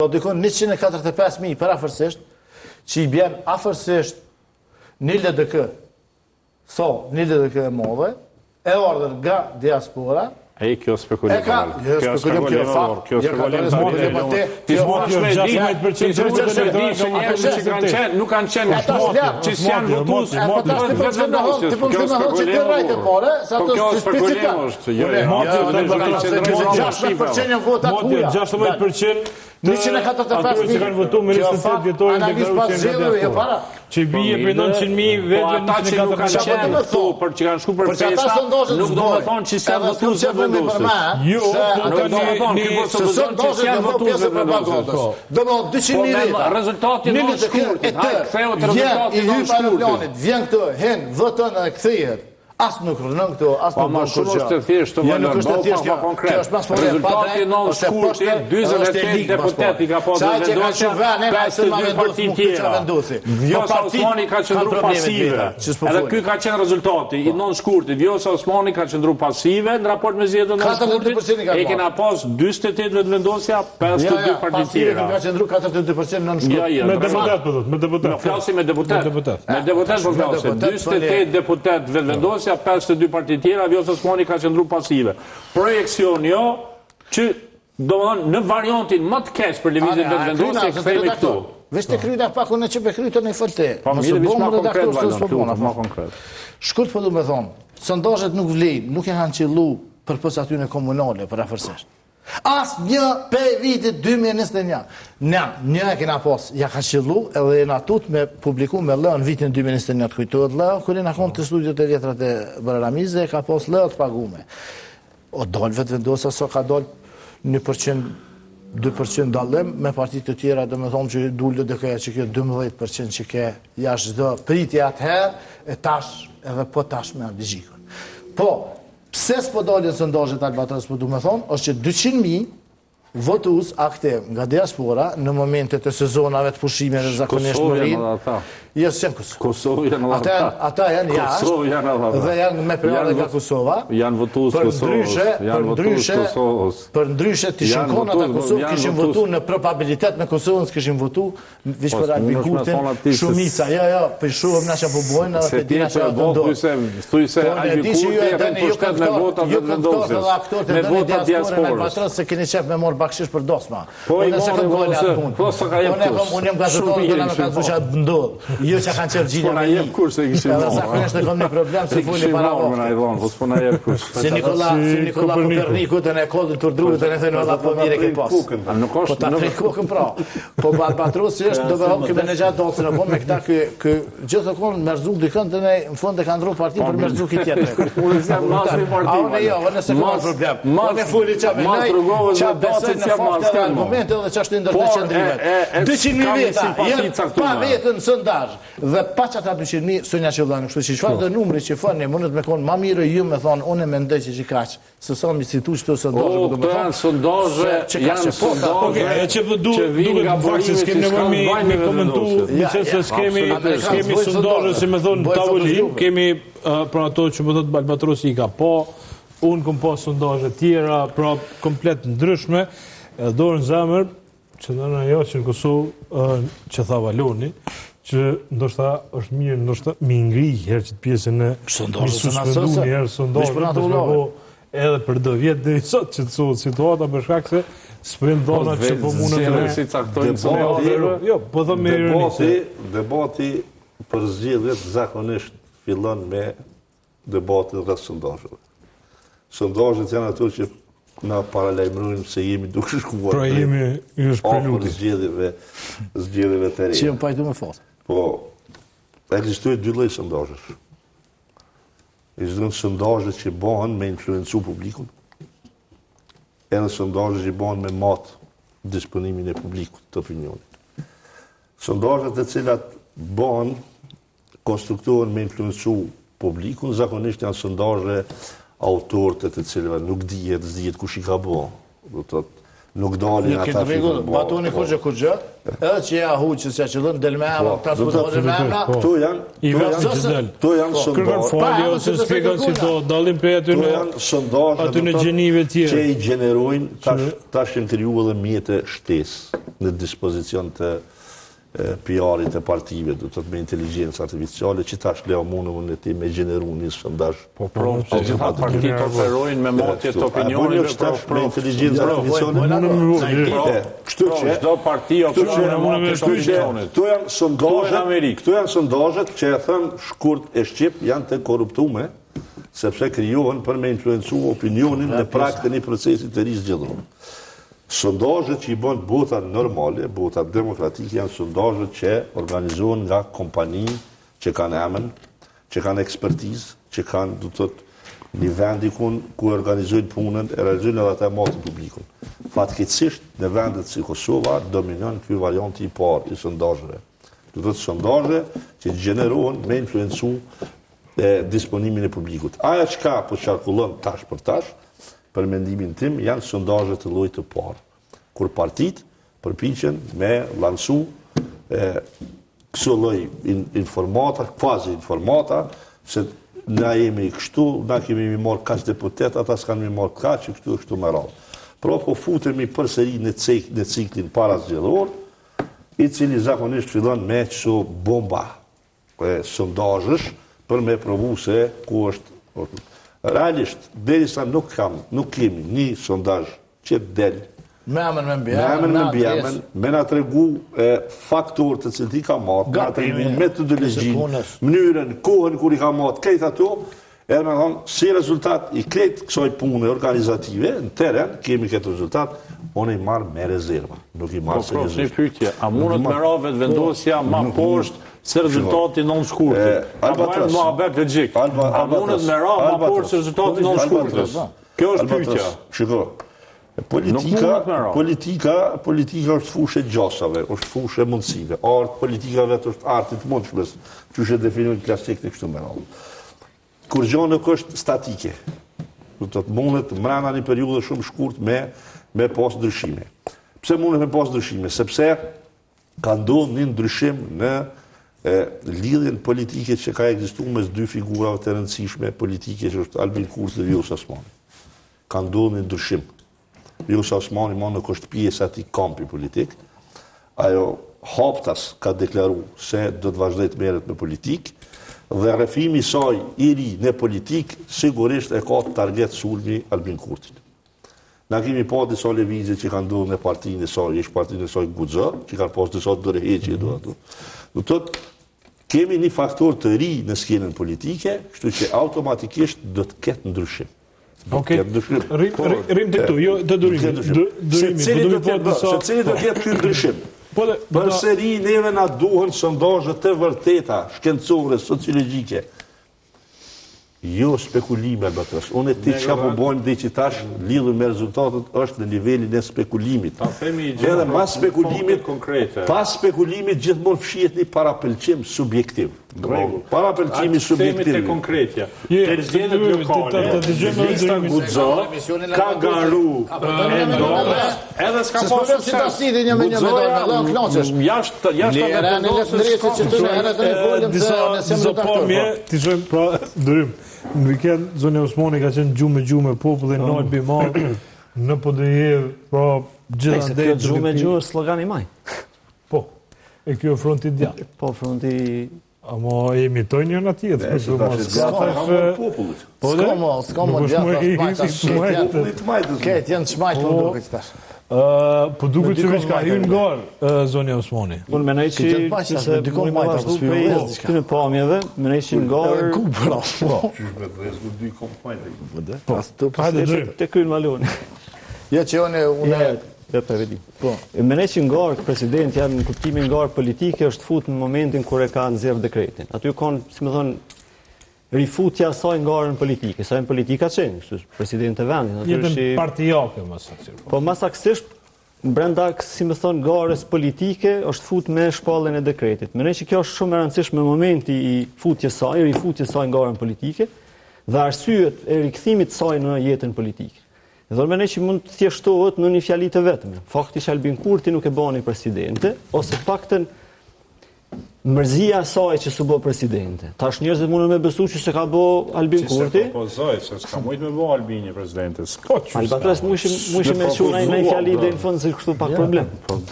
dikon 145.000 për afërsisht, që i bjen afërsisht një LDK, një LDK e modhe, e ardhër nga diaspora. Kjo spekulim. Kjo spekulim. Ti s'mosh me di, nuk kanë qenë që s'janë votues. Kjo spekulim është. 145.000 që kanë votu me 27 vjetorën dhe kërë që bije për 900.000 vetë ata që nuk kanë qenë këtu për që kanë shku për festa, nuk do me thonë që s'janë votues dhe vendosës. Jo, nuk do me thonë që s'janë votues dhe vendosës. Do me 200.000 rita. Rezultati në shkurtit. Ktheu të rezultati në shkurtit. Vjen këtë, hen, vëtën e këthejet. Asë nuk rënën këto, asë nuk bërë shumë është të thjesht të vëllën, bëllë pa konkret. Rezultati në shkurtit, 28 deputet i ka po dhe vendosja, 52 parti tjera. Vjosa Osmani ka qëndru pasive, edhe ky ka qenë rezultati, i non shkurtit, Vjosa Osmani ka qëndru pasive në raport me zjedën në shkurtit, e kena pas 28 vetë vendosja, 52 parti tjera. Ka qëndru 42% në shkurtit. Me deputet përdojt, me deputet. Flasim me deputet. Me deputet po flasim, 28 deputet vetë vendosja, 52 parti tjera, Vjosa Osmani ka qëndru pasive. Projekcion jo, që do më thonë në variantin më të keq për lëvizjen vetë vendosje, këthejme këtu. Vesh të kryda pak unë që pe krytën e fëlte. Pa më mire vish ma konkret, valon, ma konkret. Shkurt po du me thonë, sondajet nuk vlejnë, nuk e kanë qillu për pës aty në komunale, për afërsisht. As një pe vitit 2021. Një e kena pas, ja ka qillu, edhe e natut me publiku me lë në vitin 2021 të kujtojët lë, kërë na konë të studiot e vjetrat e Bërëramize, ka pas lë të pagume. O dollë vetë vendosa, so ka dollë 1%, 2% dallim, me partit të tjera dhe me thonë që dullë dhe këja që kjo 12% që ke jashtë dhe pritje atëherë, e tash edhe po tash me abdigjikën. Po, pse s'po dalin sondajet Albatros, po du me thonë, është që 200.000 votues aktiv nga diaspora në momentet e sezonave të pushime dhe zakonisht më rinë. Jo, s'janë Kosovë. Kosovë janë edhe ata. Ata janë jashtë dhe janë me periode nga Kosova. Janë votues Kosovës. Për ndryshe të shinkon ata Kosovë, kishin votu në probabilitet me Kosovën, s'kishin votu vish për Albikutin, shumica. Jo, për shumë nga që po bojnë edhe për dina që do ndohë. Thuj se Albikutin e kanë pushtet me votat dhe vendosjes. Me votat diasporës. Se keni qef me morë bakshish për dosma. Po i morë, po së ka jep kurs. Unë jam gazetor, do në me ka thusha ndodhë. Jo që kanë qërë gjinja me një. Edhe zakonisht e kom një problem se fuli para vokët. Si Nikola Koperniku të ne kodën të rdruit të ne thënë valla po mire ke pas. Po ta prej kokën pra. Po Albatros është do behom këme në gjatë dolësën e kom me këta gjithë të konë mërzuk dikën të ne në fund e kanë ndru parti për mërzuk i tjetër. A unë jo, unë se kom problem. Unë e fuli qa me nej, qa besoj në fakte dhe argumente dhe qa shtu ndër të qëndrimet. 200.000 veta, pa vetën sëndar dhe pa që ata 200.000 së një që vëllanë. Kështu që shfarë dhe numri që fërni, mundet me konë ma mirë ju me thonë, unë e mendoj që kaqë, se sa mi citu që të sondajë. Këto janë sondajë, janë sondajë që duke të faktë se s'kemi nevoj me komentu, mi që se s'kemi sondajë, si me thonë tavolin, kemi pra ato që më thotë Albatrosi i ka po, unë kom po sondajë tjera, pra komplet ndryshme, edhe dorë në zemër, që në në jo që në Kosovë, që tha Valoni, që ndoshta është mirë, ndoshta mi ngri herë që të pjesën e mi suspendu një herë sondajë, edhe për 2 vjetë dhe i sot që të sotë situata për shkak se s'prim dona që po mundë të re. Jo, po dhe me ironisi. Debati për zgjedhjet zakonisht fillon me debatin rreth sondazheve. Sondazhet janë ato që na paralajmërojnë se jemi duke shkuar. Pra jemi shpreluti. Zgjedhjeve të reja. Që jam pajtu me fotë. Po, ekzistojnë 2 lloj sondazhesh. Ekzistojnë sondazhe që bëhen me influencu publikun, edhe sondazhe që bëhen me matë disponimin e publikut të opinionit. Sondazhet e cilat bëhen, konstruktohen me influencu publikun, zakonisht janë sondazhe autorët të cilëve nuk dihet kush i ka bo. nuk dalin ata që të bërë. Batoni kurgjë, edhe që ja huqës që qëllën, del me emra, transportohet me emra. Këto janë Kërkon falje ose spjegon si to, dalim për aty në gjenive tjere. Që i gjenerojnë, tash që në kriju edhe mjetë shtesë në dispozicion të PR-it e partive, do të me inteligencë artificiale, që tash leo mundë ti me gjeneru një sondazh. Po që gjitha partitë operojnë me motje të opinionit me inteligencë artificiale. Kështu që çdo parti operojnë me motje të opinionit. Këto janë sondazhet që e thënë shkurt e shqip janë të korruptume, sepse krijohen për me influencu opinionin në prag të një procesi të ri zgjedhor. Sondazhet që i bën bota normale, bota demokratike, janë sondazhet që organizohen nga kompani që kanë emën, që kanë ekspertizë, që kanë, do të thotë, një vendi ku organizojnë punën, e realizojnë edhe ata matë publikun. Fatkeqësisht, në vendet si Kosova, dominon ky varianti i parë i sondazheve. Do të thotë sondazhe që gjenerohen me influencu disponimin e publikut. Aja çka po qarkullon tash për tash, për mendimin tim, janë sondazhe të llojit të parë, kur partitë përpiqen me lansu këso lloj informata, kvazi informata, se na jemi kështu, na kemi marrë kaq deputet, ata s'kanë mi marrë kaq, kështu me radhë. Pra po futemi përsëri në ciklin para zgjedhor, i cili zakonisht fillon me çdo bomba sondazhesh për me provu se ku është. Realisht, derisa nuk kemi një sondazh që del me emën me mbiemën, me na tregu faktor të cilët i ka marrë, me na tregu metodologjinë, mënyrën, kohën kur i ka marrë, këtë ato, edhe me thonë, si rezultat i këtë kësaj pune organizative, në teren, kemi këtë rezultat, unë i marrë me rezerva, nuk i marrë se një pyetje, a mundët me rave të vendosja ma poshtë se rezultati non shkurtit? A bëjmë më abet logjik. A mundët me rave ma poshtë se rezultati non shkurtit? Kjo është pyetja. Shiko, politika është fushë e gjasave, është fushë e mundësive. Politika vetë është artit mundshmes, që është definojnë klasik në kështu me radhë. Kur gjë nuk është statike. Do të mundet mbrana një periudhë shumë shkurt me pas ndryshime. Pse mundet me pas ndryshime? Sepse ka ndodhur një ndryshim në lidhjen politike që ka ekzistuar mes dy figurave të rëndësishme politike, që është Albin Kurti dhe Vjosa Osmani. Ka ndodhur një ndryshim. Vjosa Osmani nuk është pjesë atij kampi politik. Ajo haptas ka deklaruar se do të vazhdoj të merret me politikë, dhe rrëfimi saj i ri në politik sigurisht e ka target sulmi Albin Kurtin. Na kemi pa disa lëvizje që kanë ndodhur në partinë e saj, është partinë e saj Guxha, që kanë pas disa dorëheqje do ato. Do thotë kemi një faktor të ri në skenën politike, kështu që automatikisht do të ketë ndryshim. Okej. Rrim të këtu, jo të durimi. Secili do të ketë ky ndryshim. Përsëri neve na duhen sondazhe të vërteta, shkencore, sociologjike. Jo spekulime, Albatros. Unë ti çka po bojmë dhe që tash lidhur me rezultatet është në nivelin e spekulimit. Edhe pas spekulimit konkrete. Pas spekulimit gjithmonë fshihet një parapëlqim subjektiv. Parapëlqimi subjektiv. Temit e konkretja. Për zgjedhjet lokale. Lista Guxha ka garu endorë. Edhe s'ka pasur si ta sidhin një me një me dorë, knoçesh. Jashtë ti shohim pra durim. Në vikend, Zoni Osmani ka qenë gjume popullin në albi marë, në podëjer, pra gjitha ndërë... Gjume slogan i maj. Po, e kjo fronti djatë. Po, fronti... Amo e imitojnë njën atjetë. S'ka më djatë, këtë janë të shmajtë në duke që tash. Po duke që veç ka hynë ngarë, Zonja Osmani. Unë menaj që më vazhdu prej të në pamjeve, menaj që ngarë... Ku bëra? Të krynë maloni. Ja që une... Menaj që ngarë president janë në kuptimin ngarë politike është fut në momentin kër e ka nëzirë dekretin. Aty konë, si me thonë, rifutja saj ngarën politike, saj në politika qenë, president e vendin. Jetën partijake, më saksisht. Po, më saksisht, brenda, si me thonë, ngarës politike, është fut me shpallën e dekretit. Mene që kjo është shumë e rëndësishme në momenti i rifutje saj ngarën politike, dhe arsyet e rikthimit saj në jetën politike. Dhe me ne që mund të thjeshtohet në një fjali të vetme. Faktisht Albin Kurti nuk e bani presidente, ose paktën mërzia asaj që s'u bë presidente. Tash njerëzit mundën me besu që se ka bë Albin Kurti. Si se propozoj, se s'ka mujt me bë Albini presidente. S'ka që Albatros mushi me quna në fjali dhe në fund se kështu pak problem.